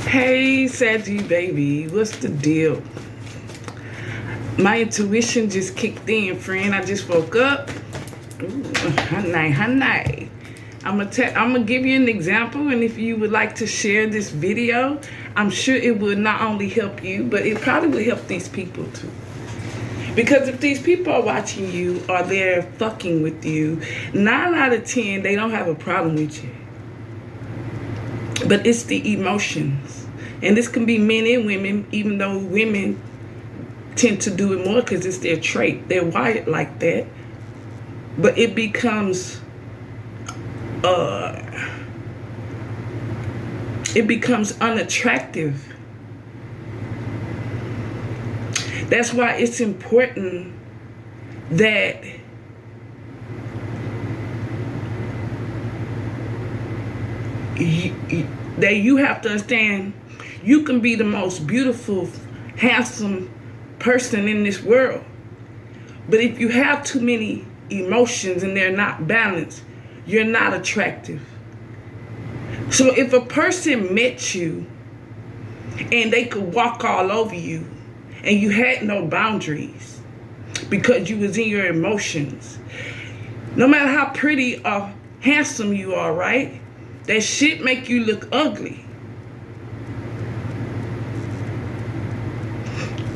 Hey, Saggy baby, what's the deal? My intuition just kicked in, friend. I just woke up. Ooh, honey. I'm gonna give you an example, and if you would like to share this video, I'm sure it will not only help you, but it probably will help these people too. Because if these people are watching you or they're fucking with you, 9 out of 10, they don't have a problem with you. But it's the emotions. And this can be men and women, even though women tend to do it more because it's their trait. They're wired like that. But it becomes unattractive. That's why it's important that you have to understand you can be the most beautiful, handsome person in this world. But if you have too many emotions and they're not balanced, you're not attractive. So if a person met you and they could walk all over you and you had no boundaries because you was in your emotions, no matter how pretty or handsome you are, right? That shit make you look ugly.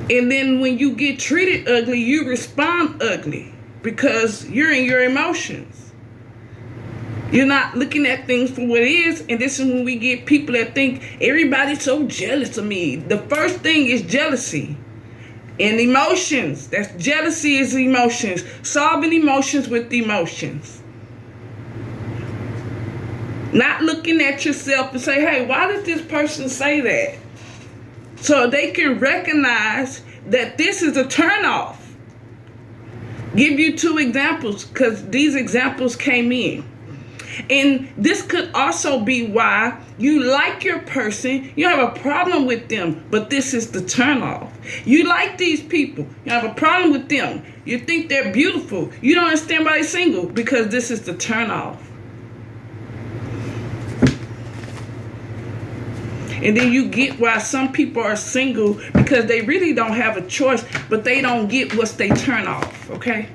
And then when you get treated ugly, you respond ugly because you're in your emotions. You're not looking at things for what it is. And this is when we get people that think everybody's so jealous of me. The first thing is jealousy and emotions. That's jealousy is emotions. Solving emotions with emotions. Not looking at yourself and say, hey, why did this person say that? So they can recognize that this is a turnoff. Give you 2 examples because these examples came in. And this could also be why you like your person, you have a problem with them, but this is the turnoff. You like these people, you have a problem with them, you think they're beautiful, you don't understand why they're single because this is the turnoff. And then you get why some people are single because they really don't have a choice, but they don't get what's they turn off, okay?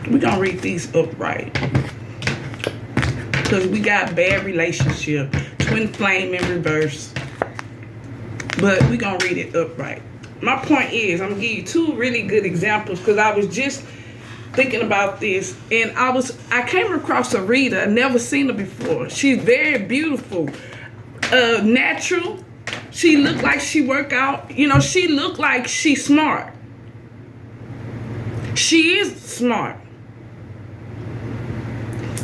We're going to read these up right. Because we got bad relationship, twin flame in reverse. But we're going to read it up right. My point is, I'm going to give you 2 really good examples because I was just thinking about this. And I came across a reader. I've never seen her before. She's very beautiful. Natural. She looked like she work out. You know, she looked like she's smart. She is smart.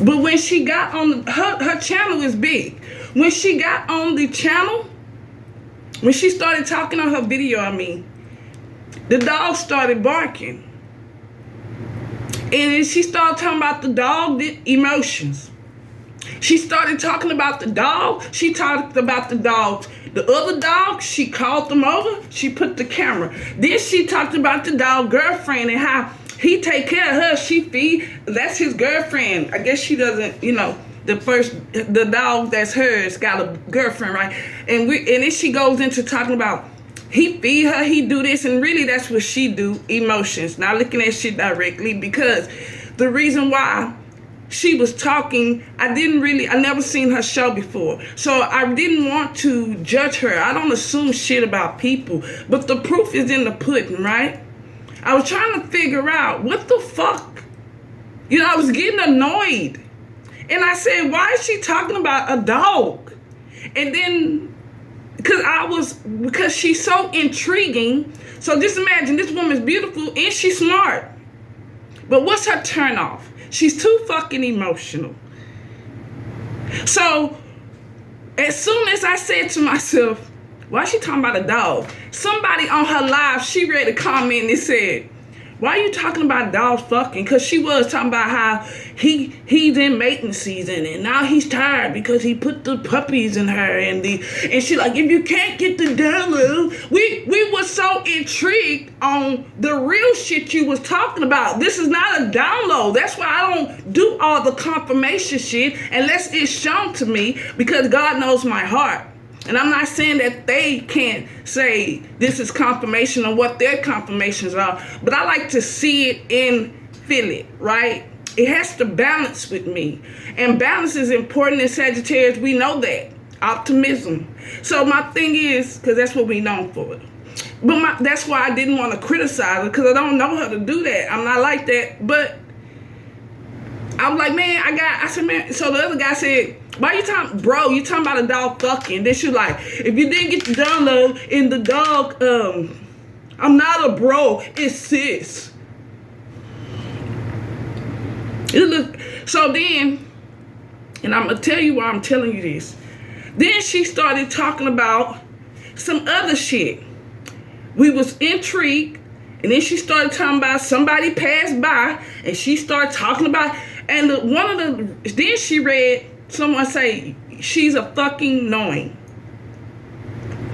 But when she got on her channel is big. When she got on the channel, when she started talking on her video, the dog started barking. And then she started talking about the dog, the emotions. She started talking about the dog. She talked about the dogs. The other dog, she called them over. She put the camera. Then she talked about the dog girlfriend and how he take care of her. She feed. That's his girlfriend. I guess she doesn't, the dog that's hers got a girlfriend, right? And then she goes into talking about he feed her, he do this, and really that's what she do, emotions. Not looking at shit directly because the reason why she was talking, I never seen her show before. So I didn't want to judge her. I don't assume shit about people. But the proof is in the pudding, right? I was trying to figure out what the fuck. I was getting annoyed. And I said, why is she talking about a dog? And then, because she's so intriguing. So just imagine this woman's beautiful and she's smart. But what's her turnoff? She's too fucking emotional. So, as soon as I said to myself, why is she talking about a dog? Somebody on her live, she read a comment and said, why are you talking about dogs fucking? Because she was talking about how he's in mating season and now he's tired because he put the puppies in her and she like, if you can't get the download, we were so intrigued on the real shit you was talking about. This is not a download. That's why I don't do all the confirmation shit unless it's shown to me, because God knows my heart. And I'm not saying that they can't say this is confirmation of what their confirmations are, but I like to see it and feel it, right? It has to balance with me. And balance is important in Sagittarius. We know that. Optimism. So my thing is, because that's what we known for. But that's why I didn't want to criticize her, because I don't know how to do that. I'm not like that. But I'm like, man, I said, man, so the other guy said, why you talking, bro, you talking about a dog fucking. Then she was like, if you didn't get the download in the dog, I'm not a bro, it's sis. So then, and I'm going to tell you why I'm telling you this. Then she started talking about some other shit. We was intrigued, and then she started talking about somebody passed by, and she started talking about, and then she read someone say, she's a fucking knowing.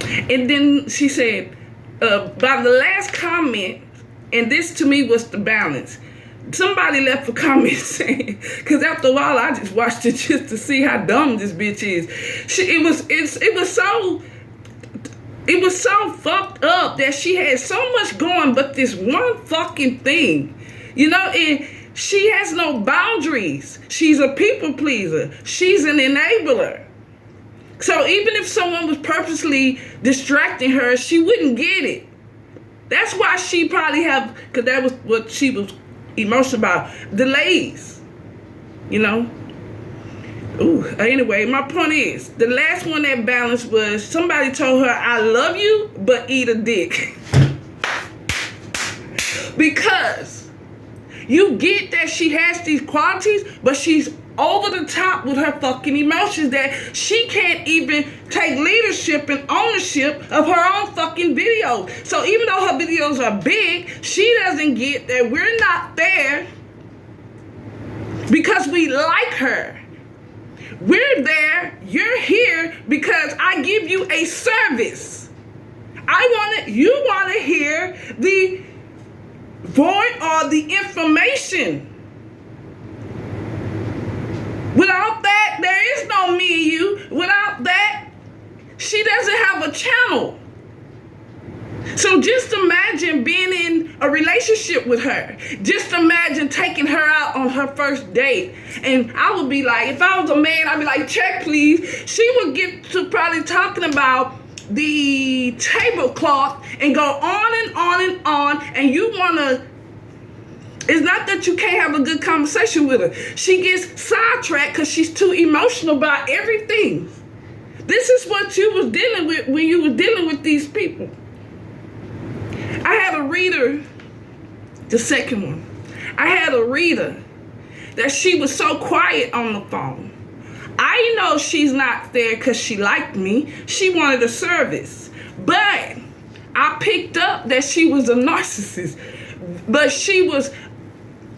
And then she said, by the last comment, and this to me was the balance. Somebody left a comment saying, because after a while I just watched it just to see how dumb this bitch is. It was so fucked up that she had so much going but this one fucking thing. You know, and she has no boundaries. She's a people pleaser. She's an enabler. So even if someone was purposely distracting her, she wouldn't get it. That's why she probably have, because that was what she was emotional about, delays, you know. Anyway, my point is, the last one that balanced was somebody told her, I love you, but eat a dick. Because you get that she has these qualities, but she's over the top with her fucking emotions that she can't even take leadership and ownership of her own fucking videos. So even though her videos are big, she doesn't get that we're not there because we like her. We're there, you're here because I give you a service. You want to hear the void or the information. Without that, there is no me and you. Without that, she doesn't have a channel. So just imagine being in a relationship with her. Just imagine taking her out on her first date. And I would be like, if I was a man, I'd be like, check please. She would get to probably talking about the tablecloth and go on and on and on. And you want to, it's not that you can't have a good conversation with her. She gets sidetracked because she's too emotional about everything. This is what you was dealing with when you were dealing with these people. I had a reader, the second one. I had a reader that she was so quiet on the phone. I know she's not there because she liked me. She wanted a service. But I picked up that she was a narcissist. But she was,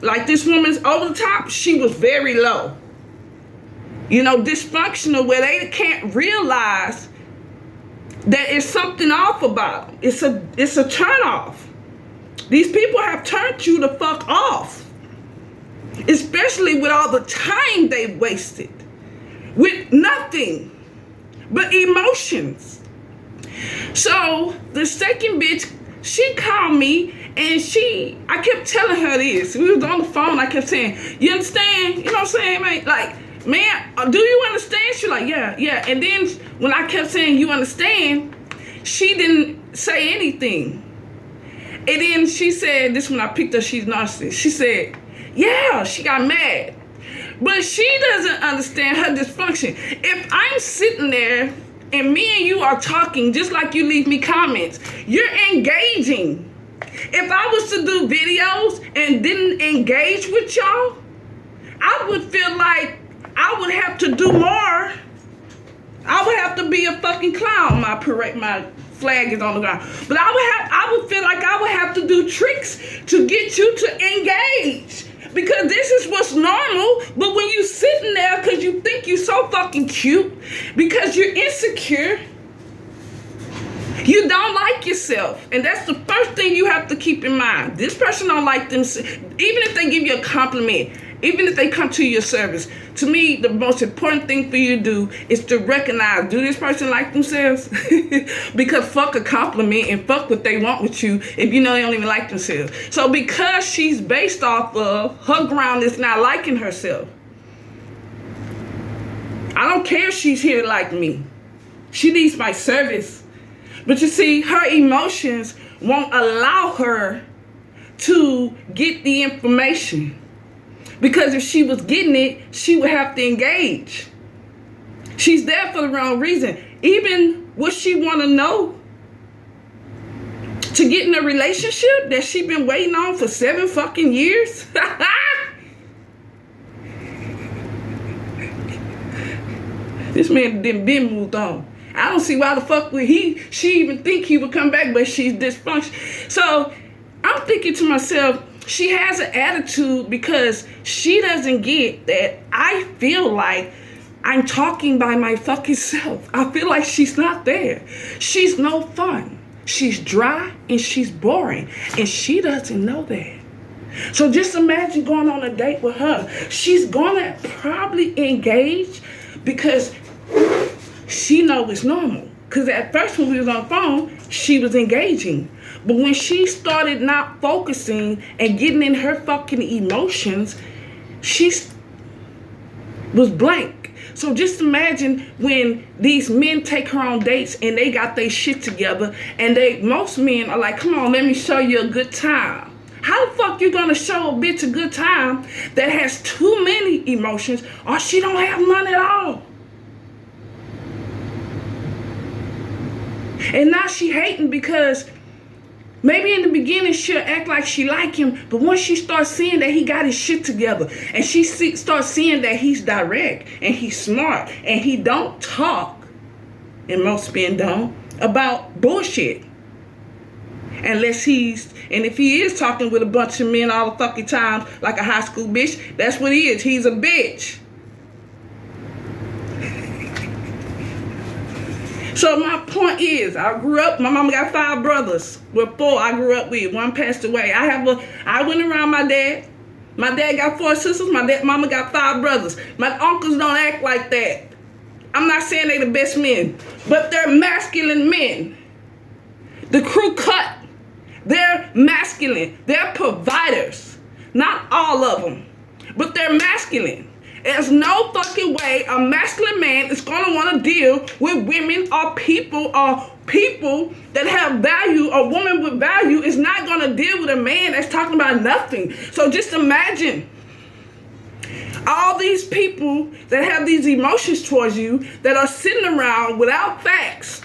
like this woman's over the top, she was very low. You know, dysfunctional where they can't realize that it's something off about them. It's a turn off. These people have turned you the fuck off. Especially with all the time they wasted. With nothing but emotions. So the second bitch, she called me and I kept telling her this. We was on the phone, I kept saying, you understand? You know what I'm saying, man? Like, man, do you understand? She like, yeah. And then when I kept saying, you understand, she didn't say anything. And then she said, this when I picked up, she's narcissist. She said, yeah, she got mad. But she doesn't understand her dysfunction. If I'm sitting there and me and you are talking, just like you leave me comments, you're engaging. If I was to do videos and didn't engage with y'all, I would feel like I would have to do more. I would have to be a fucking clown. My flag is on the ground. But I would feel like I would have to do tricks to get you to engage. Because this is what's normal. But when you sitting there because you think you're so fucking cute, because you're insecure, you don't like yourself. And that's the first thing you have to keep in mind. This person don't like themselves. Even if they give you a compliment, Even if they come to your service, to me, the most important thing for you to do is to recognize, do this person like themselves? Because fuck a compliment and fuck what they want with you if you know they don't even like themselves. So because she's based off of her ground is not liking herself, I don't care if she's here like me. She needs my service. But you see, her emotions won't allow her to get the information. Because if she was getting it, she would have to engage. She's there for the wrong reason. Even what she want to know to get in a relationship that she been waiting on for 7 fucking years. This man didn't been moved on. I don't see why the fuck would she even think he would come back, but she's dysfunctional. So I'm thinking to myself, she has an attitude because she doesn't get that I feel like I'm talking by my fucking self. I feel like she's not there. She's no fun. She's dry and she's boring. And she doesn't know that. So just imagine going on a date with her. She's gonna probably engage because she knows it's normal. Because at first when we was on the phone, she was engaging. But when she started not focusing and getting in her fucking emotions, she was blank. So just imagine when these men take her on dates and they got their shit together and most men are like, come on, let me show you a good time. How the fuck you gonna show a bitch a good time that has too many emotions or she don't have none at all? And now she hating because maybe in the beginning she'll act like she like him, but once she starts seeing that he got his shit together and she starts seeing that he's direct and he's smart and he don't talk, and most men don't, about bullshit. And if he is talking with a bunch of men all the fucking time like a high school bitch, that's what he is. He's a bitch. So my point is, I grew up, my mama got 5 brothers. Well, 4 I grew up with. 1 passed away. I went around my dad. My dad got 4 sisters. Mama got 5 brothers. My uncles don't act like that. I'm not saying they the best men, but they're masculine men. The crew cut. They're masculine. They're providers. Not all of them, but they're masculine. There's no fucking way a masculine man is going to want to deal with women or people that have value. A woman with value is not going to deal with a man that's talking about nothing. So just imagine all these people that have these emotions towards you that are sitting around without facts,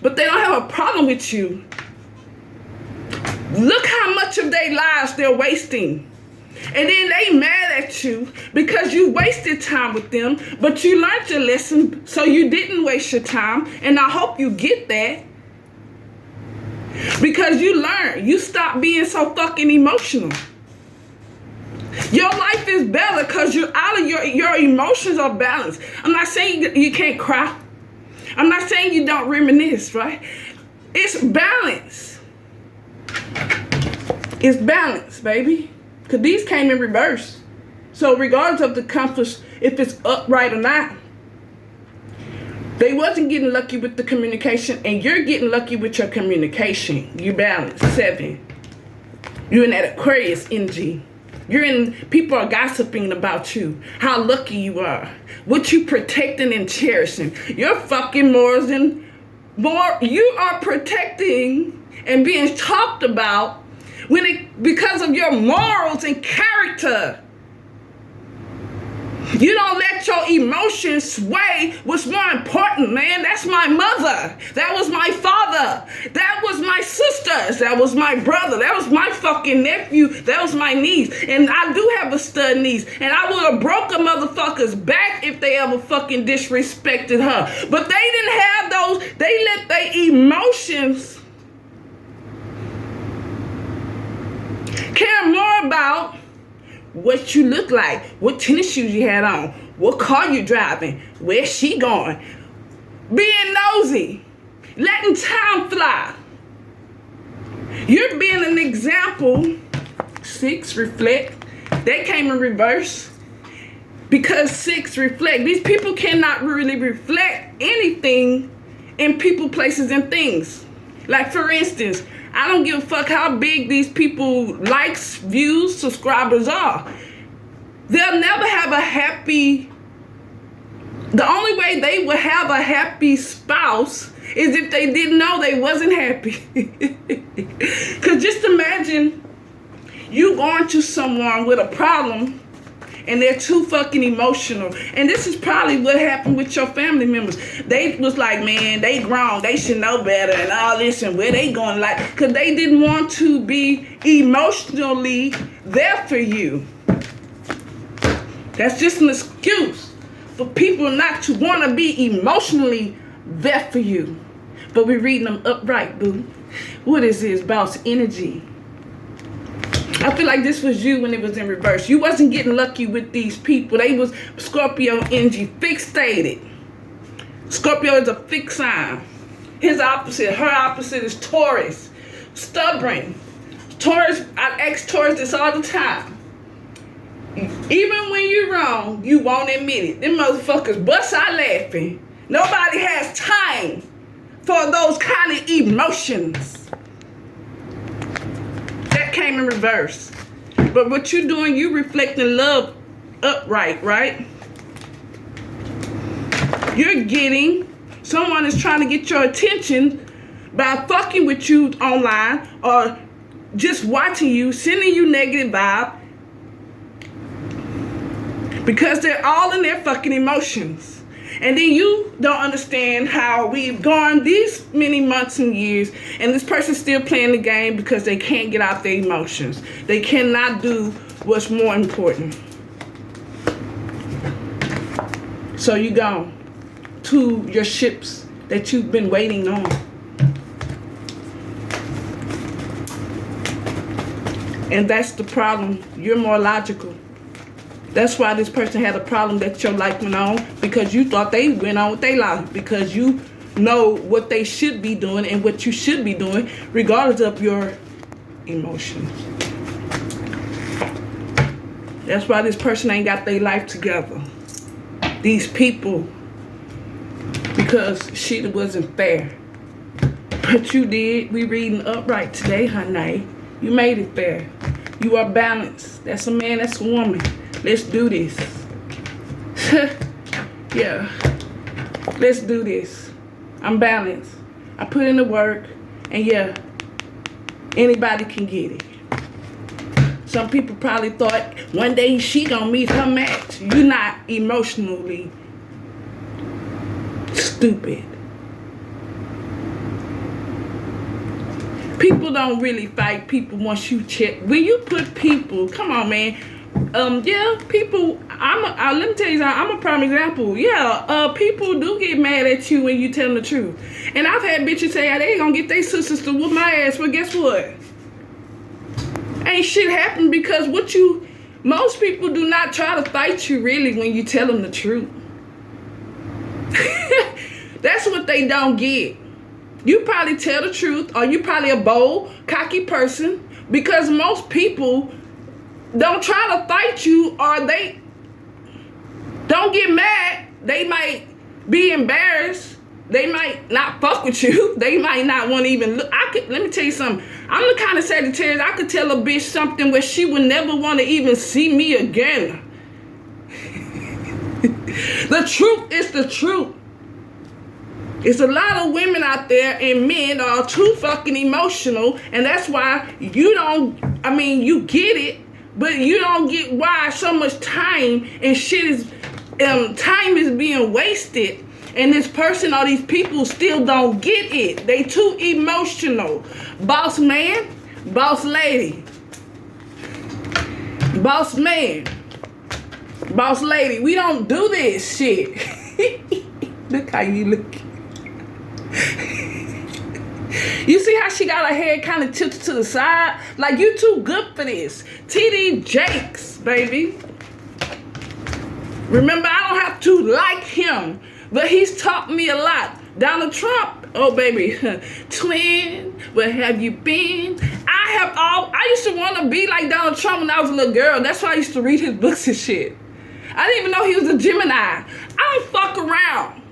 but they don't have a problem with you. Look how much of their lives they're wasting. And then they mad at you because you wasted time with them, but you learned your lesson, so you didn't waste your time. And I hope you get that. Because you learn. You stop being so fucking emotional. Your life is better because you're out of your emotions are balanced. I'm not saying you can't cry. I'm not saying you don't reminisce, right? It's balance. It's balance, baby. Because these came in reverse. So regardless of the compass, if it's upright or not, they wasn't getting lucky with the communication, and you're getting lucky with your communication. You balance. 7. You're in that Aquarius energy. People are gossiping about you, how lucky you are, what you protecting and cherishing. You're fucking you are protecting and being talked about because of your morals and character. You don't let your emotions sway what's more important, man. That's my mother. That was my father. That was my sisters. That was my brother. That was my fucking nephew. That was my niece. And I do have a stud niece. And I would have broke a motherfucker's back if they ever fucking disrespected her. But they didn't have those. They let their emotions care more about what you look like, what tennis shoes you had on, what car you driving, where she going, being nosy, letting time fly. You're being an example. 6, reflect. They came in reverse. Because 6 reflect. These people cannot really reflect anything in people, places, and things. Like, for instance, I don't give a fuck how big these people likes, views, subscribers are. They'll never have a happy... The only way they would have a happy spouse is if they didn't know they wasn't happy. Because just imagine you going to someone with a problem and they're too fucking emotional. And this is probably what happened with your family members. They was like, man, they grown, they should know better and all this, and where they going, like, because they didn't want to be emotionally there for you. That's just an excuse for people not to want to be emotionally there for you. But we're reading them upright, boo. What is this? Boss energy. I feel like this was you when it was in reverse. You wasn't getting lucky with these people. They was Scorpio energy, fixated. Scorpio is a fixed sign. His opposite, her opposite is Taurus. Stubborn. Taurus, I ask Taurus this all the time. Even when you're wrong, you won't admit it. Them motherfuckers bust out laughing. Nobody has time for those kind of emotions. That came in reverse. But what you're doing, you reflecting love upright, right? You're getting, someone is trying to get your attention by fucking with you online or just watching you, sending you negative vibe, because they're all in their fucking emotions. And then you don't understand how we've gone these many months and years and this person's still playing the game because they can't get out their emotions. They cannot do what's more important. So you go to your ships that you've been waiting on. And that's the problem. You're more logical. That's why this person had a problem that your life went on, because you thought they went on with their life, because you know what they should be doing and what you should be doing regardless of your emotions. That's why this person ain't got their life together. These people, because shit wasn't fair. But you did. We reading upright today, honey. You made it fair. You are balanced. That's a man, that's a woman. Let's do this. Yeah. Let's do this. I'm balanced. I put in the work. And yeah, anybody can get it. Some people probably thought one day she gonna meet her match. You're not emotionally stupid. People don't really fight people once you check. When you put people, come on, man. Yeah, people, let me tell you something, I'm a prime example. Yeah, people do get mad at you when you tell them the truth. And I've had bitches say, they ain't gonna get their sisters to whoop my ass. Well, guess what? Ain't shit happen, because most people do not try to fight you really when you tell them the truth. That's what they don't get. You probably tell the truth, or you probably a bold, cocky person, because most people don't try to fight you, or they don't get mad. They might be embarrassed. They might not fuck with you. They might not want to even look. Let me tell you something. I'm the kind of Sagittarius, I could tell a bitch something where she would never want to even see me again. The truth is the truth. It's a lot of women out there and men are too fucking emotional, and that's why you get it, but you don't get why so much time and shit is, time is being wasted, and this person or these people still don't get it. They too emotional. Boss man, boss lady. Boss man, boss lady, we don't do this shit. Look how you look. You see how she got her hair kind of tilted to the side? Like, you too good for this. TD Jakes, baby. Remember, I don't have to like him, but he's taught me a lot. Donald Trump, oh baby, twin, where have you been? I used to want to be like Donald Trump when I was a little girl. That's why I used to read his books and shit. I didn't even know he was a Gemini. I don't fuck around.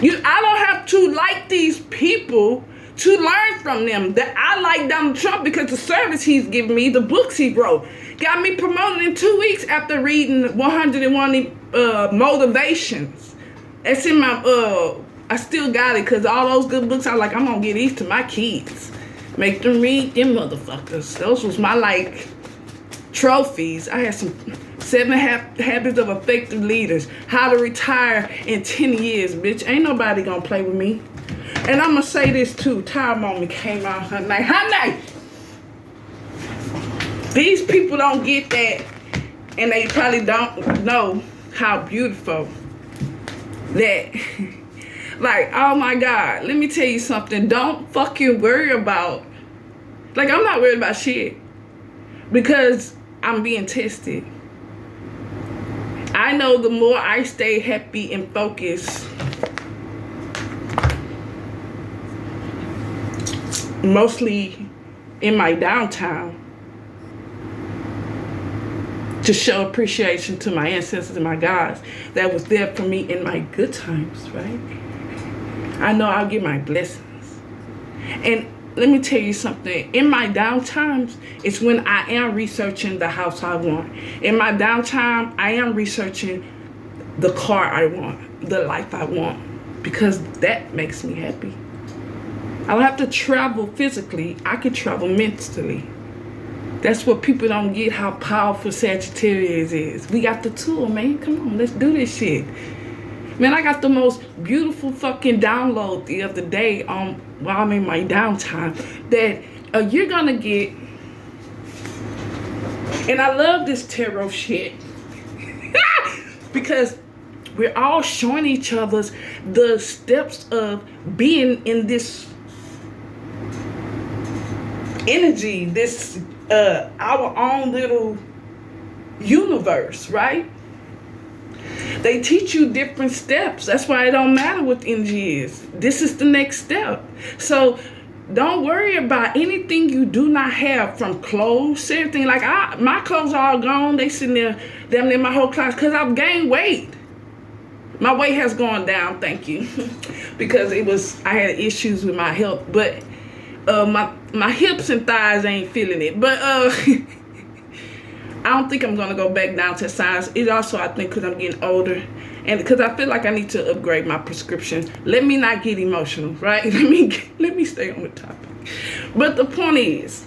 I don't have to like these people to learn from them. That I like Donald Trump because the service he's given me, the books he wrote, got me promoted in 2 weeks after reading 101 motivations. That's in my, I still got it because all those good books, I'm going to get these to my kids. Make them read them motherfuckers. Those was my, like, trophies. I had some 7 Habits of Effective Leaders. How to retire in 10 years, bitch. Ain't nobody going to play with me. And I'm going to say this, too. Tyra Moment came out her night. Her night. These people don't get that, and they probably don't know how beautiful that, like, oh my God, let me tell you something. Don't fucking worry about, like, I'm not worried about shit because I'm being tested. I know the more I stay happy and focused, mostly in my downtime, to show appreciation to my ancestors and my gods that was there for me in my good times, right? I know I'll get my blessings. And let me tell you something. In my downtimes, it's when I am researching the house I want. In my downtime, I am researching the car I want, the life I want, because that makes me happy. I don't have to travel physically. I can travel mentally. That's what people don't get, how powerful Sagittarius is. We got the tool, man. Come on, let's do this shit. Man, I got the most beautiful fucking download the other day while I'm in my downtime that you're gonna get. And I love this tarot shit because we're all showing each other the steps of being in this energy, this our own little universe, right? They teach you different steps. That's why it don't matter what the energy is. This is the next step. So don't worry about anything you do not have, from clothes, everything. Like my clothes are all gone. They sitting there, damn near my whole class, because I've gained weight. My weight has gone down, thank you, because I had issues with my health, but my hips and thighs ain't feeling it. But I don't think I'm gonna go back down to size. It also, I think, because I'm getting older, and because I feel like I need to upgrade my prescription. Let me not get emotional, right? Let me stay on the topic. But the point is,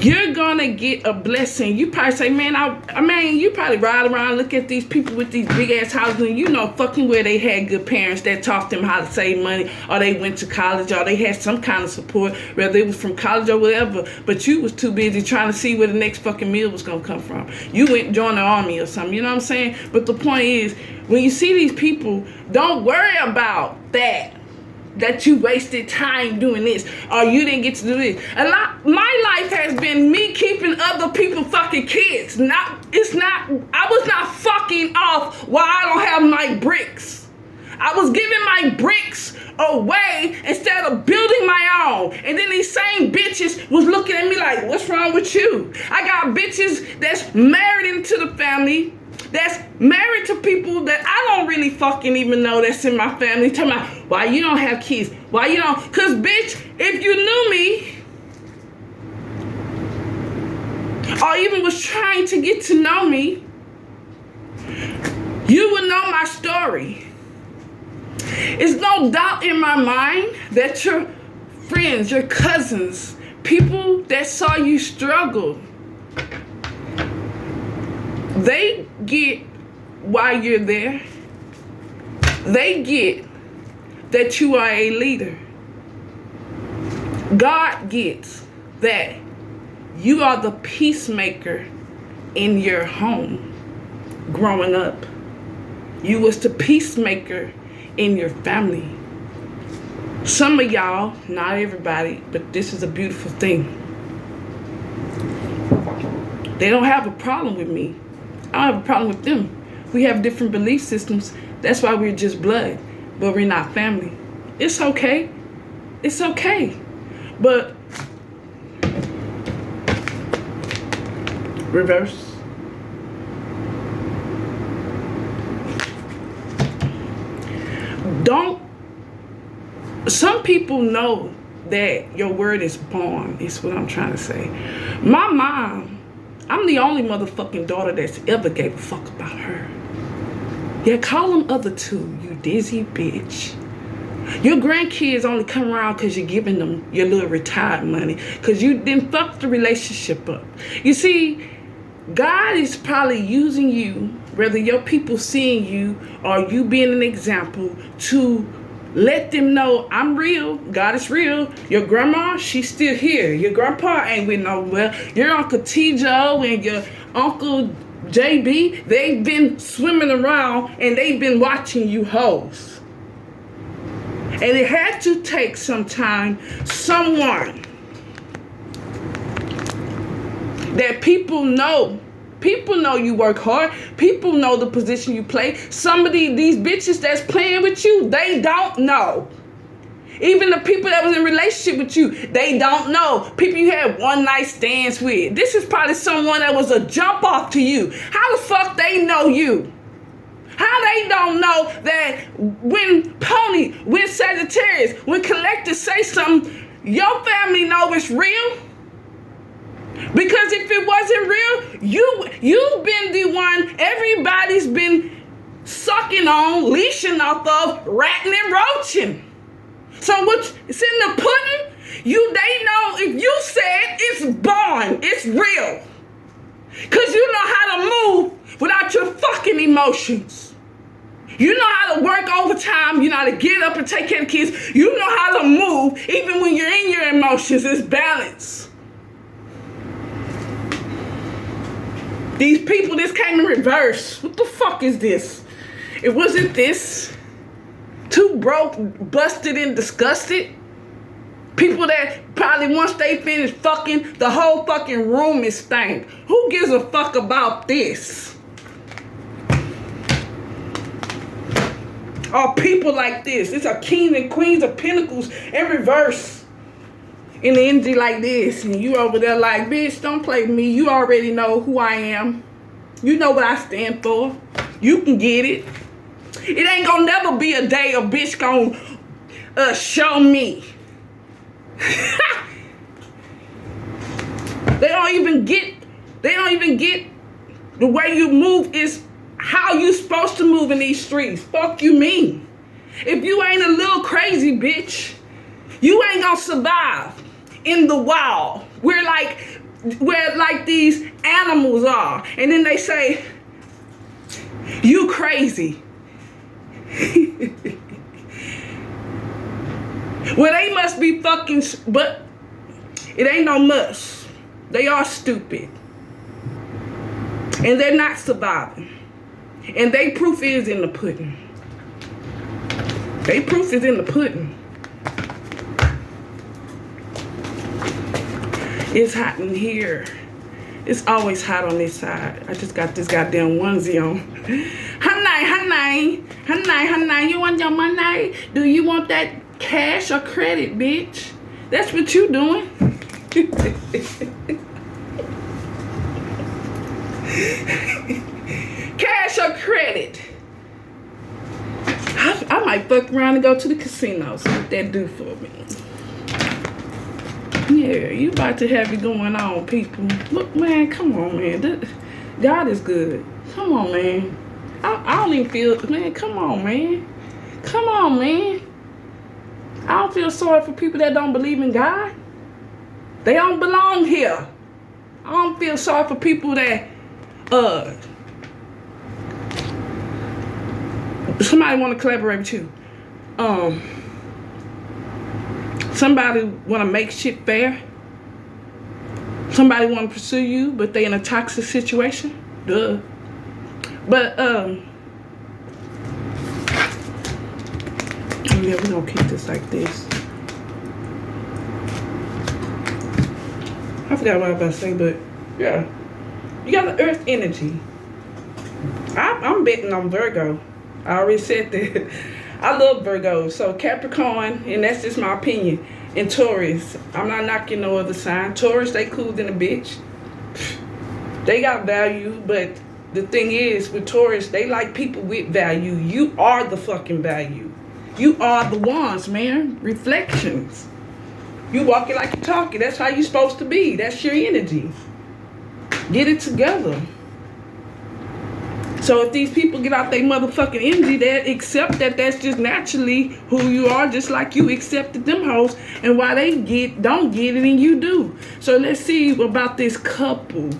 you're gonna get a blessing. You probably say, man, I mean, you probably ride around, look at these people with these big ass houses, and you know fucking well they had good parents that taught them how to save money, or they went to college, or they had some kind of support, whether it was from college or whatever, but you was too busy trying to see where the next fucking meal was gonna come from. You went and joined the army or something, you know what I'm saying? But the point is, when you see these people, don't worry about that you wasted time doing this, or you didn't get to do this. My life has been me keeping other people fucking kids. I was not fucking off while I don't have my bricks. I was giving my bricks away instead of building my own. And then these same bitches was looking at me like, what's wrong with you? I got bitches that's married into the family, that's married to people that I don't really fucking even know that's in my family, talking about, why you don't have kids? Why you don't? Because, bitch, if you knew me, or even was trying to get to know me, you would know my story. It's no doubt in my mind that your friends, your cousins, people that saw you struggle, they get why you're there. They get that you are a leader. God gets that you are the peacemaker in your home growing up. You was the peacemaker in your family. Some of y'all, not everybody, but this is a beautiful thing. They don't have a problem with me. I don't have a problem with them. We have different belief systems. That's why we're just blood, but we're not family. It's okay. It's okay. But reverse. Don't. Some people know that your word is bond, is what I'm trying to say. My mom, I'm the only motherfucking daughter that's ever gave a fuck about her. Yeah, call them other two, you dizzy bitch. Your grandkids only come around because you're giving them your little retired money, because you didn't fuck the relationship up. You see, God is probably using you, whether your people seeing you or you being an example, to let them know I'm real. God is real. Your grandma, she's still here. Your grandpa ain't with nowhere. Your Uncle T-Joe and your Uncle JB, they've been swimming around and they've been watching you hoes. And it had to take some time, someone that people know. People know you work hard. People know the position you play. Some of these bitches that's playing with you, they don't know. Even the people that was in relationship with you, they don't know. People you had one night stands with. This is probably someone that was a jump off to you. How the fuck they know you? How they don't know that when Pony, when Sagittarius, when Collectors say something, your family know it's real? Because if it wasn't real, you've been the one everybody's been sucking on, leashing off of, ratting and roaching. So what's in the pudding? They know if you said it's born, it's real. Because you know how to move without your fucking emotions. You know how to work overtime. You know how to get up and take care of kids. You know how to move even when you're in your emotions. It's balance. These people, this came in reverse. What the fuck is this? It wasn't this. Too broke, busted, and disgusted. People that probably once they finish fucking, the whole fucking room is stank. Who gives a fuck about this? Or people like this. It's a king and queens of pentacles in reverse. In the energy like this, and you over there like, bitch, don't play with me. You already know who I am. You know what I stand for. You can get it. It ain't gonna never be a day a bitch gonna show me. They don't even get the way you move is how you supposed to move in these streets. Fuck you mean? If you ain't a little crazy bitch, you ain't gonna survive in the wild. Where like these animals are. And then they say, you crazy. Well, they must be fucking, but it ain't no must. They are stupid. And they're not surviving. And they proof is in the pudding. They proof is in the pudding. It's hot in here. It's always hot on this side. I just got this goddamn onesie on. Honey, you want your money? Do you want that cash or credit, bitch? That's what you doing. Cash or credit? I might fuck around and go to the casino. See what that do for me. Yeah, you about to have it going on, people. Look, man, come on, man. God is good. Come on, man. I don't even feel, man, come on, man. Come on, man. I don't feel sorry for people that don't believe in God. They don't belong here. I don't feel sorry for people that, somebody want to collaborate with you. Somebody want to make shit fair. Somebody want to pursue you, but they in a toxic situation. Duh. But, yeah, we're going to keep this like this. I forgot what I was about to say, but, yeah. You got the earth energy. I'm betting on Virgo. I already said that. I love Virgos. So Capricorn, and that's just my opinion. And Taurus, I'm not knocking no other sign. Taurus, they cool than a bitch. They got value, but the thing is, with Taurus, they like people with value. You are the fucking value. You are the ones, man. Reflections. You walking like you talking. That's how you supposed to be. That's your energy. Get it together. So if these people get out their motherfucking energy, they accept that that's just naturally who you are, just like you accepted them hoes. And why they don't get it and you do. So let's see about this couple.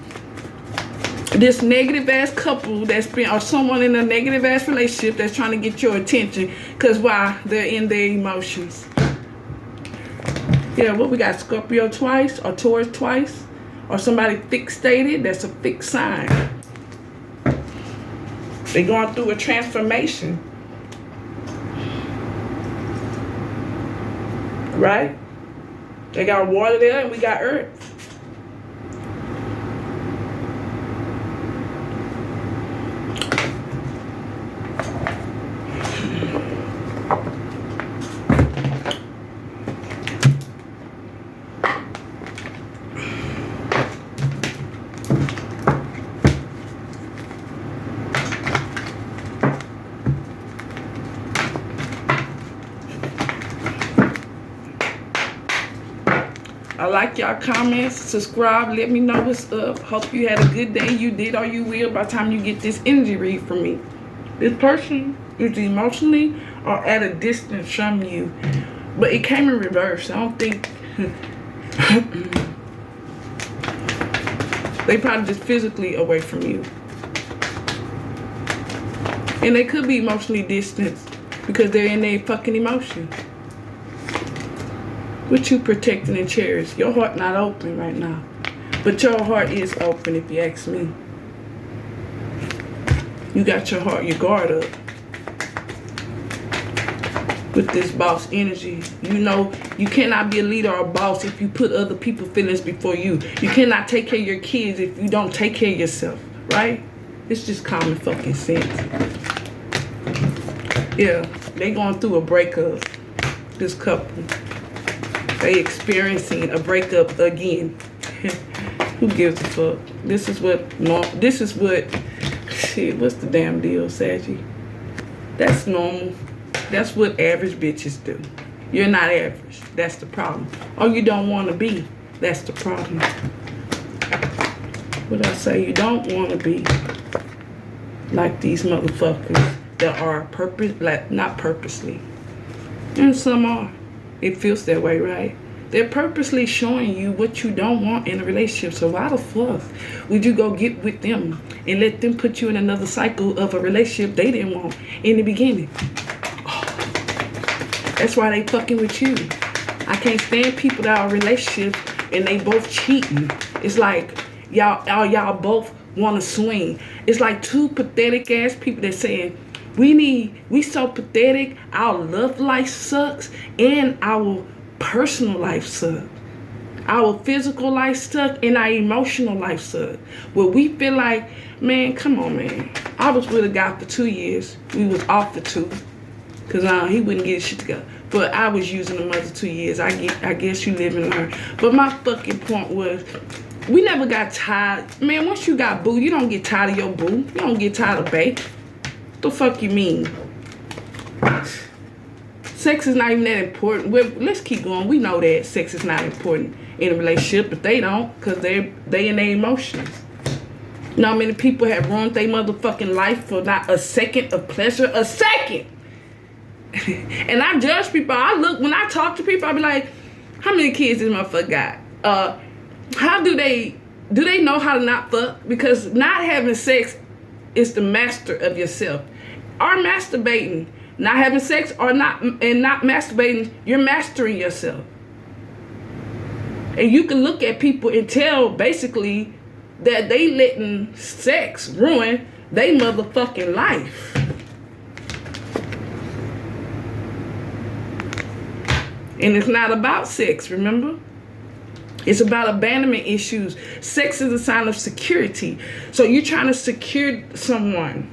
This negative ass couple that's been, or someone in a negative ass relationship that's trying to get your attention. Because why? They're in their emotions. Yeah, what we got? Scorpio twice or Taurus twice? Or somebody fixated? That's a fixed sign. They're going through a transformation. Right? They got water there and we got earth. I like y'all comments, subscribe, let me know what's up. Hope you had a good day. You did or you will by the time you get this energy read from me. This person is emotionally or at a distance from you. But it came in reverse. I don't think... they probably just physically away from you. And they could be emotionally distant because they're in their fucking emotion. What you protecting and cherish? Your heart not open right now. But your heart is open if you ask me. You got your heart, your guard up. With this boss energy. You know, you cannot be a leader or a boss if you put other people's feelings before you. You cannot take care of your kids if you don't take care of yourself. Right? It's just common fucking sense. Yeah, they going through a breakup. This couple. They experiencing a breakup again. Who gives a fuck? This is what shit, what's the damn deal, Saggy? That's normal. That's what average bitches do. You're not average. That's the problem. Or you don't want to be. That's the problem. What I say, you don't want to be like these motherfuckers that are not purposely. And some are. It feels that way, right? They're purposely showing you what you don't want in a relationship. So why the fuck would you go get with them and let them put you in another cycle of a relationship they didn't want in the beginning? Oh, that's why they fucking with you. I can't stand people that are in relationships and they both cheating. It's like y'all both want to swing. It's like two pathetic ass people that saying, we so pathetic, our love life sucks, and our personal life sucks. Our physical life sucks, and our emotional life sucks. Where we feel like, man, come on, man. I was with a guy for 2 years. We was off for 2. Because he wouldn't get his shit together. But I was using him other 2 years. I guess you live and learn. But my fucking point was, we never got tired. Man, once you got boo, you don't get tired of your boo. You don't get tired of bae. What the fuck you mean? Sex is not even that important. Well, let's keep going. We know that sex is not important in a relationship, but they don't, because they in their emotions. You know how many people have ruined their motherfucking life for not a second of pleasure? A second! And I judge people. When I talk to people, I be like, how many kids this motherfucker got? How do they know how to not fuck? Because not having sex is the master of yourself. Or masturbating, not having sex or not masturbating, you're mastering yourself. And you can look at people and tell basically that they letting sex ruin their motherfucking life. And it's not about sex, remember? It's about abandonment issues. Sex is a sign of security. So you're trying to secure someone.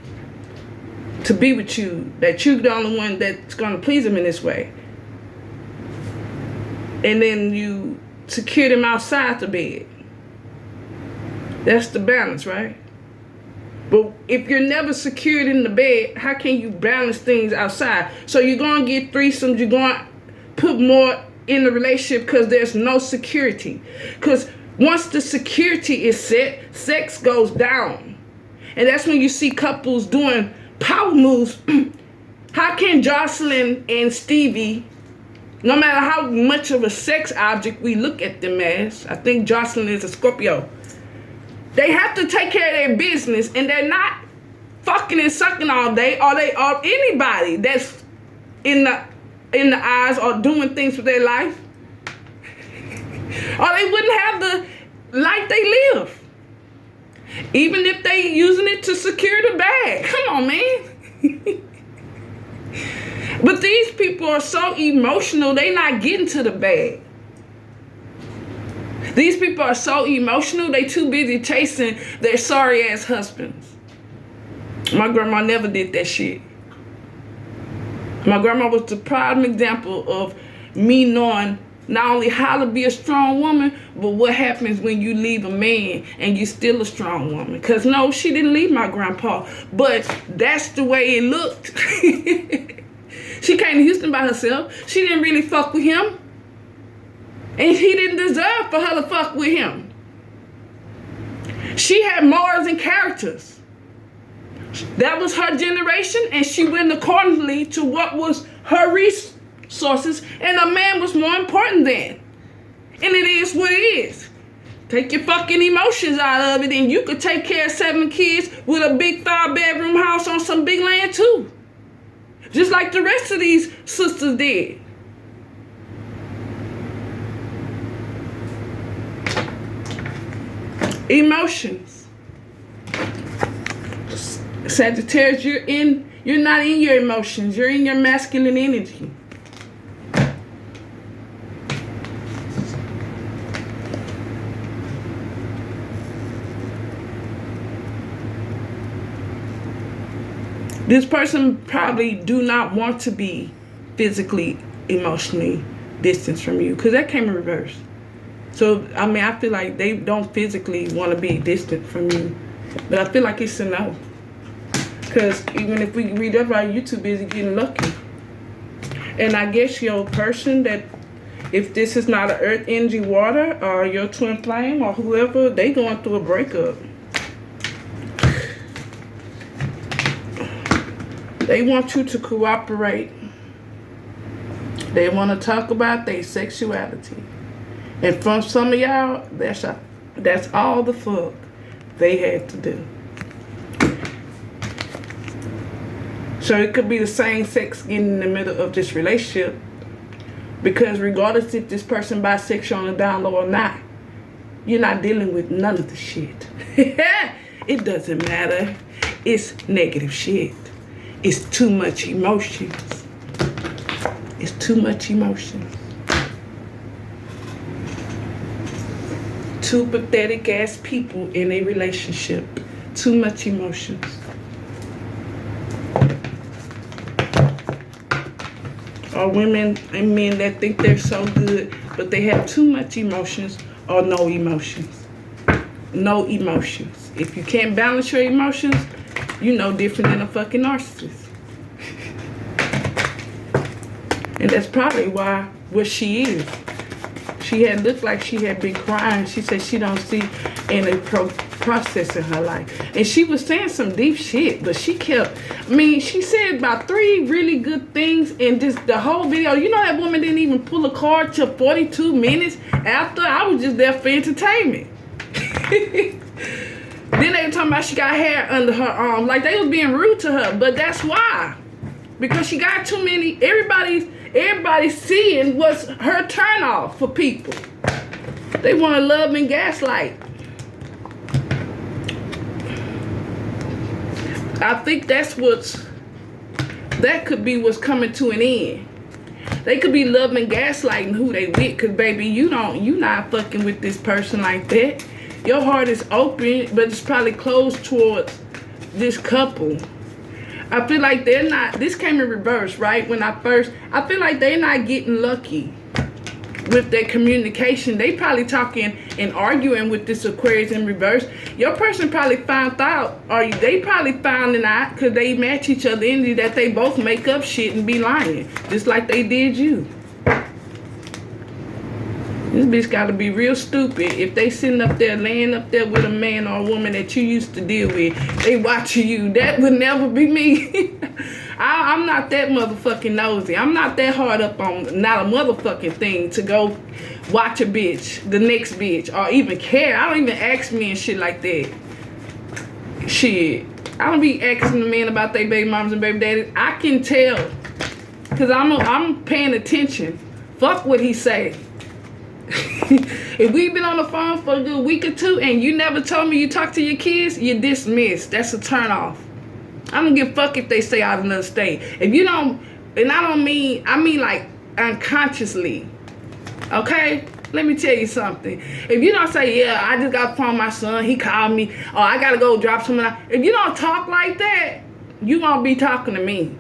to be with you, that you're the only one that's going to please him in this way. And then you secure them outside the bed. That's the balance, right? But if you're never secured in the bed, how can you balance things outside? So you're going to get threesomes, you're going to put more in the relationship because there's no security. Because once the security is set, sex goes down. And that's when you see couples doing power moves. How can Jocelyn and Stevie, no matter how much of a sex object we look at them as, I think Jocelyn is a Scorpio, they have to take care of their business, and they're not fucking and sucking all day, or anybody that's in the eyes or doing things with their life, or they wouldn't have the life they live. Even if they using it to secure the bag. Come on, man. But these people are so emotional, they not getting to the bag. These people are so emotional, they too busy chasing their sorry ass husbands. My grandma never did that shit. My grandma was the prime example of me knowing not only how to be a strong woman, but what happens when you leave a man and you're still a strong woman. Because no, she didn't leave my grandpa, but that's the way it looked. She came to Houston by herself. She didn't really fuck with him. And he didn't deserve for her to fuck with him. She had morals and characters. That was her generation, and she went accordingly to what was her resources, and a man was more important then. And it is what it is. Take your fucking emotions out of it, and you could take care of 7 kids with a big 5-bedroom house on some big land too. Just like the rest of these sisters did. Emotions. Sagittarius, you're not in your emotions. You're in your masculine energy. This person probably do not want to be physically, emotionally distanced from you, because that came in reverse. So, I mean, I feel like they don't physically want to be distant from you. But I feel like it's a no. Because even if we read up about you too busy getting lucky. And I guess your person that, if this is not an earth energy water, or your twin flame, or whoever, they going through a breakup. They want you to cooperate. They want to talk about their sexuality. And from some of y'all, that's all the fuck they had to do. So it could be the same sex getting in the middle of this relationship, because regardless if this person bisexual on the down low or not, you're not dealing with none of the shit. It doesn't matter. It's negative shit. It's too much emotions. It's too much emotions. Two pathetic ass people in a relationship. Too much emotions. Or women and men that think they're so good, but they have too much emotions or no emotions. No emotions. If you can't balance your emotions, you're no different than a fucking narcissist. And that's probably what she is. She had looked like she had been crying. She said she don't see any process in her life. And she was saying some deep shit, but she kept, she said about 3 really good things in just the whole video. You know that woman didn't even pull a card till 42 minutes after. I was just there for entertainment. Then they were talking about she got hair under her arm. Like they was being rude to her, but that's why. Because she got too many, everybody's seeing what's her turn off for people. They want to love and gaslight. I think that could be what's coming to an end. They could be loving and gaslighting who they with, because baby, you not fucking with this person like that. Your heart is open, but it's probably closed towards this couple. I feel like they're not, this came in reverse, right? I feel like they're not getting lucky with their communication. They probably talking and arguing with this Aquarius in reverse. Your person probably found out, or they probably found out because they match each other in that they both make up shit and be lying, just like they did you. This bitch got to be real stupid if they sitting up there, laying up there with a man or a woman that you used to deal with. They watching you. That would never be me. I'm not that motherfucking nosy. I'm not that hard up on not a motherfucking thing to go watch a bitch, the next bitch, or even care. I don't even ask men shit like that. Shit. I don't be asking the men about their baby moms and baby daddies. I can tell. Because I'm paying attention. Fuck what he say. If we've been on the phone for a good week or two and you never told me you talk to your kids, you're dismissed. That's a turn off. I don't give a fuck if they stay out of another state. If you don't, and I mean like unconsciously. Okay? Let me tell you something. If you don't say, yeah, I just got to phone my son, he called me, or I got to go drop someone out. If you don't talk like that, you won't be talking to me.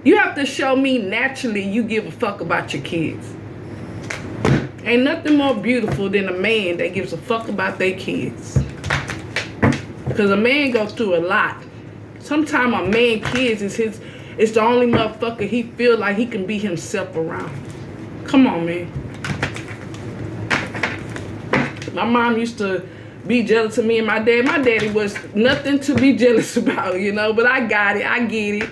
You have to show me naturally you give a fuck about your kids. Ain't nothing more beautiful than a man that gives a fuck about their kids. Because a man goes through a lot. Sometimes a man kids it's the only motherfucker he feel like he can be himself around. Come on, man. My mom used to be jealous of me and my dad. My daddy was nothing to be jealous about, you know, but I got it. I get it.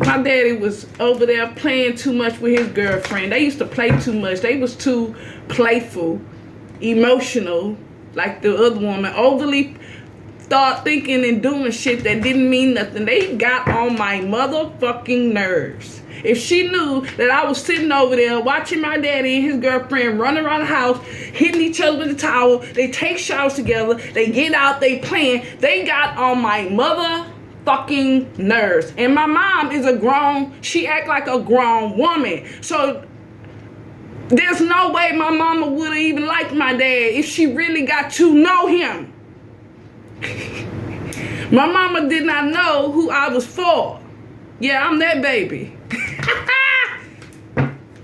My daddy was over there playing too much with his girlfriend. They used to play too much. They was too playful, emotional, like the other woman, overly thinking and doing shit that didn't mean nothing. They got on my motherfucking nerves. If she knew that I was sitting over there watching my daddy and his girlfriend run around the house, hitting each other with a towel, they take showers together, they get out, they playing, they got on my motherfucking nerves. And my mom is she act like a grown woman. So there's no way my mama would have even liked my dad if she really got to know him. My mama did not know who I was for. Yeah, I'm that baby.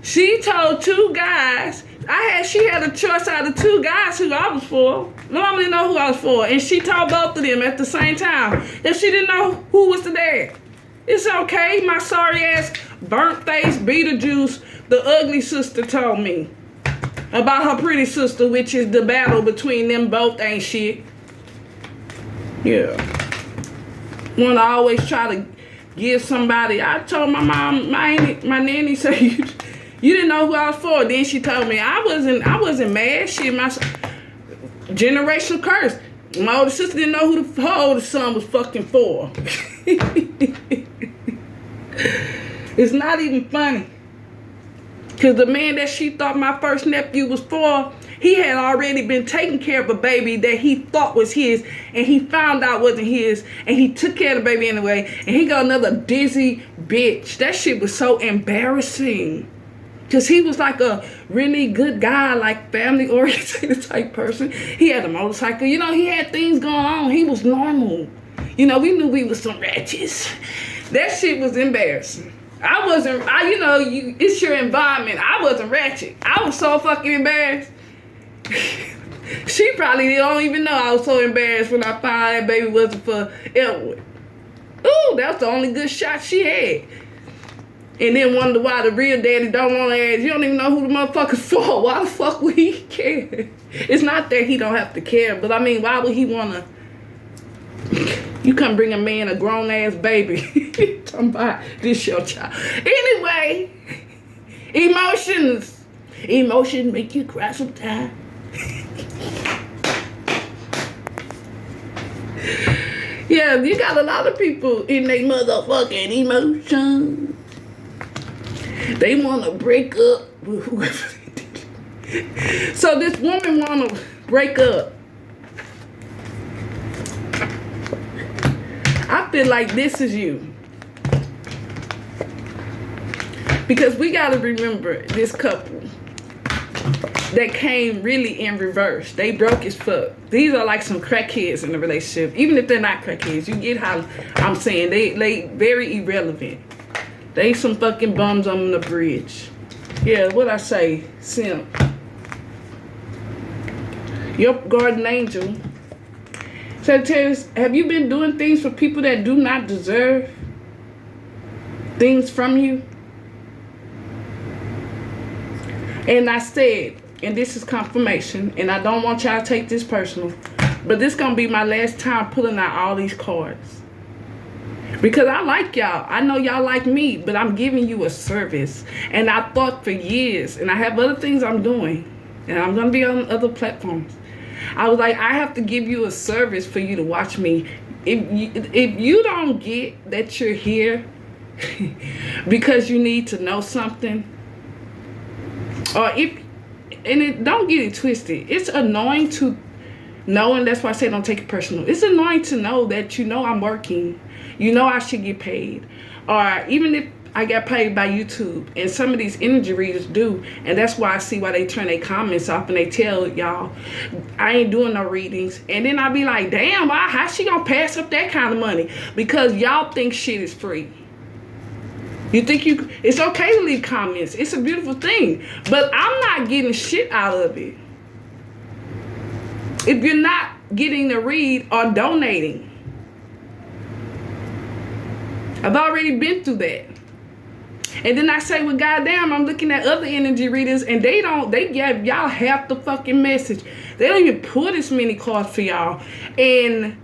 She told two guys, she had a choice out of two guys who I was for. My mama didn't know who I was for. And she told both of them at the same time that she didn't know who was the dad. It's okay. My sorry ass, burnt face, Beetlejuice, the ugly sister told me about her pretty sister, which is the battle between them both ain't shit. Yeah. Wanna always try to give somebody. I told my mom, my nanny said, you didn't know who I was for. Then she told me I wasn't mad. Shit, my generational curse. My older sister didn't know who her oldest son was fucking for. It's not even funny. Because the man that she thought my first nephew was for, he had already been taking care of a baby that he thought was his, and he found out wasn't his, and he took care of the baby anyway, and he got another dizzy bitch. That shit was so embarrassing. Because he was like a really good guy, like family-oriented type person. He had a motorcycle. You know, he had things going on. He was normal. You know, we knew we was some ratchets. That shit was embarrassing. It's your environment. I wasn't ratchet. I was so fucking embarrassed. She probably don't even know I was so embarrassed when I found out that baby wasn't for Elwood. Ooh, that was the only good shot she had. And then wonder why the real daddy don't want to ask. You don't even know who the motherfucker's for. Why the fuck would he care? It's not that he don't have to care, but I mean, why would he want to? You come bring a man a grown-ass baby. Talking about this your child. Anyway, emotions. Emotions make you cry sometimes. Yeah, you got a lot of people in their motherfucking emotions. They want to break up with whoever they did. So this woman want to break up. I feel like this is you. Because we got to remember this couple. that came really in reverse. They broke as fuck. These are like some crackheads in the relationship. Even if they're not crackheads, you get how I'm saying. They very irrelevant. They some fucking bums on the bridge. Yeah, what I say? Simp. Your guardian angel. Sagittarius, have you been doing things for people that do not deserve things from you? And I said, and this is confirmation, and I don't want y'all to take this personal, but this gonna be my last time pulling out all these cards. Because I like y'all. I know y'all like me, but I'm giving you a service. And I thought for years, and I have other things I'm doing, and I'm gonna be on other platforms. I was like, I have to give you a service for you to watch me. If you don't get that you're here because you need to know something, or don't get it twisted. It's annoying to know, and that's why I say don't take it personal. It's annoying to know that you know I'm working. You know I should get paid. Or even if I got paid by YouTube, and some of these energy readers do, and that's why I see why they turn their comments off and they tell y'all, I ain't doing no readings. And then I be like, damn, how she gonna pass up that kind of money? Because y'all think shit is free. You think it's okay to leave comments. It's a beautiful thing. But I'm not getting shit out of it. If you're not getting the read or donating. I've already been through that. And then I say, well, goddamn, I'm looking at other energy readers, and they give y'all half the fucking message. They don't even pull this many cards for y'all. And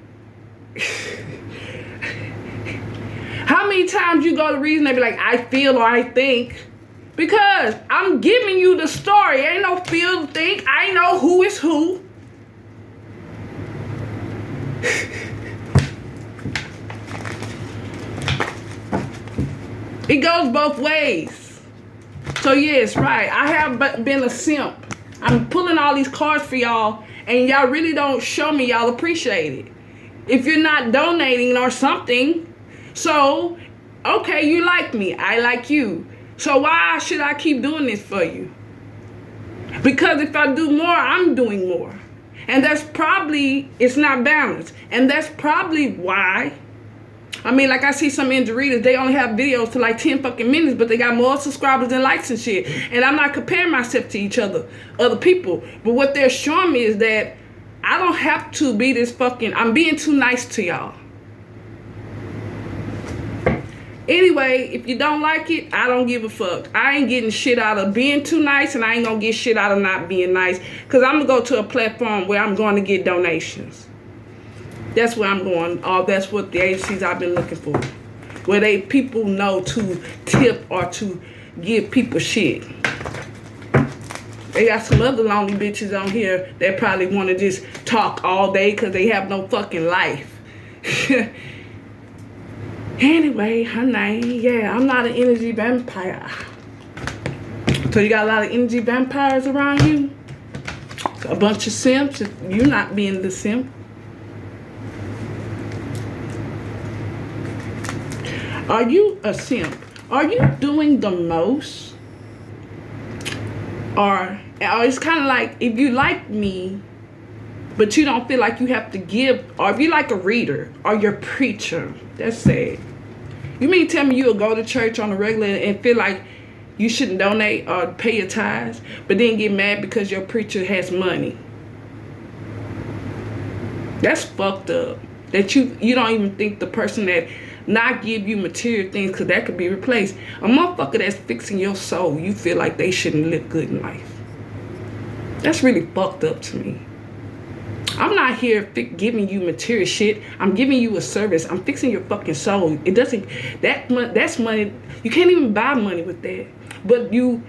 how many times you go to reason, they be like, I feel or I think? Because I'm giving you the story. Ain't no feel, think. I know who is who. It goes both ways. So yes, right. I have been a simp. I'm pulling all these cards for y'all, and y'all really don't show me y'all appreciate it. If you're not donating or something, so okay, you like me, I like you. So why should I keep doing this for you? Because if I do more, I'm doing more. And that's probably, it's not balanced. And that's probably why, I mean, like I see some energy readers, they only have videos to like 10 fucking minutes, but they got more subscribers than likes and shit. And I'm not comparing myself to other people. But what they're showing me is that I don't have to be this fucking, I'm being too nice to y'all. Anyway, if you don't like it, I don't give a fuck. I ain't getting shit out of being too nice, and I ain't gonna get shit out of not being nice. Because I'm gonna go to a platform where I'm going to get donations. That's where I'm going. That's what the agencies I've been looking for. Where people know to tip or to give people shit. They got some other lonely bitches on here that probably want to just talk all day because they have no fucking life. Anyway, honey, yeah, I'm not an energy vampire. So you got a lot of energy vampires around you? A bunch of simps? You're not being the simp. Are you a simp? Are you doing the most? Or it's kind of like, if you like me, but you don't feel like you have to give, or if you like a reader, or you're a preacher, that's sad. You mean tell me you'll go to church on a regular and feel like you shouldn't donate or pay your tithes, but then get mad because your preacher has money? That's fucked up. That you don't even think the person that not give you material things, because that could be replaced. A motherfucker that's fixing your soul, you feel like they shouldn't live good in life. That's really fucked up to me. I'm not here giving you material shit. I'm giving you a service. I'm fixing your fucking soul. It doesn't, that's money. You can't even buy money with that. But you